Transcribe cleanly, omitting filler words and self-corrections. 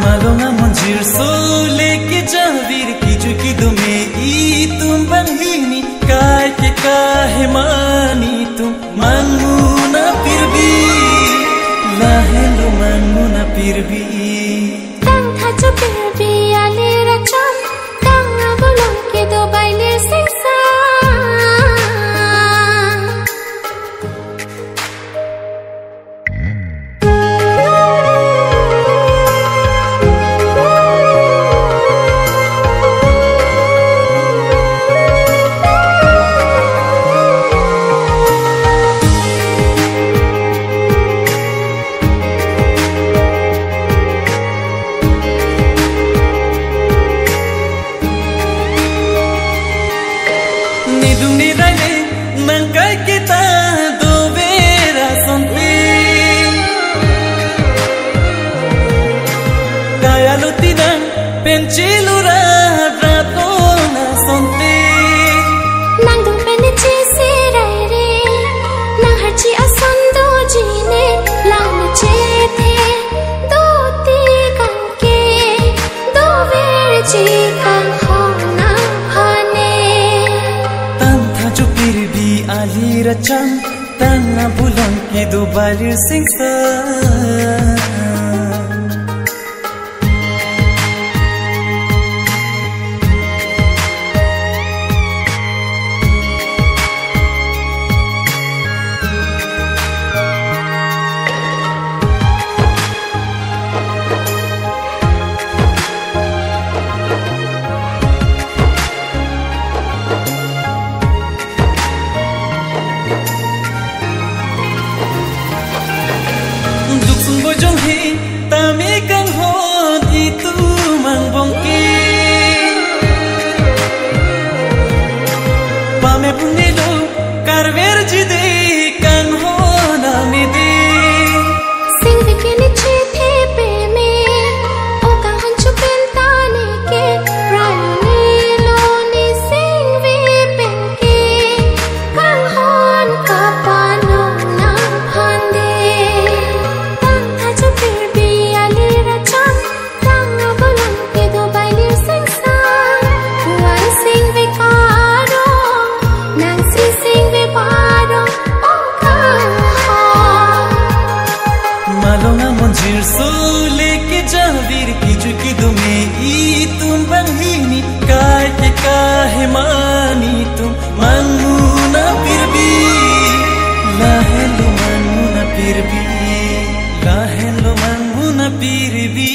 Malonga monjir so leke jahvir ki dume I tum banhini kai ke kahe mani tum manguna pirbi lahelo manguna pirbi tang tha cho pirbi ale racham tang abolong ke do baile singsa Nangkai kita do vera sonti Kaya lutinang pencilura ratona sonti Nang dung penichi sirai re Nang harchi asando jine Lang na chethe do ti kanke Do vera chi kan hona hane Tantha jo pirbi ali racham tanga bulang ki do balir singsa Bojong hi tami kan hon itu mang bongki pame punilo karver jide kan hon amide sing dikene chethe pe me o ka han chupen tane ke rani lo ni sing ve pen ke kan hon ka pano na phande Malonga monjir so leke jahvir ki dume I tum banhini kai ke kahe mani tum manguna pirbi lahelo manguna pirbi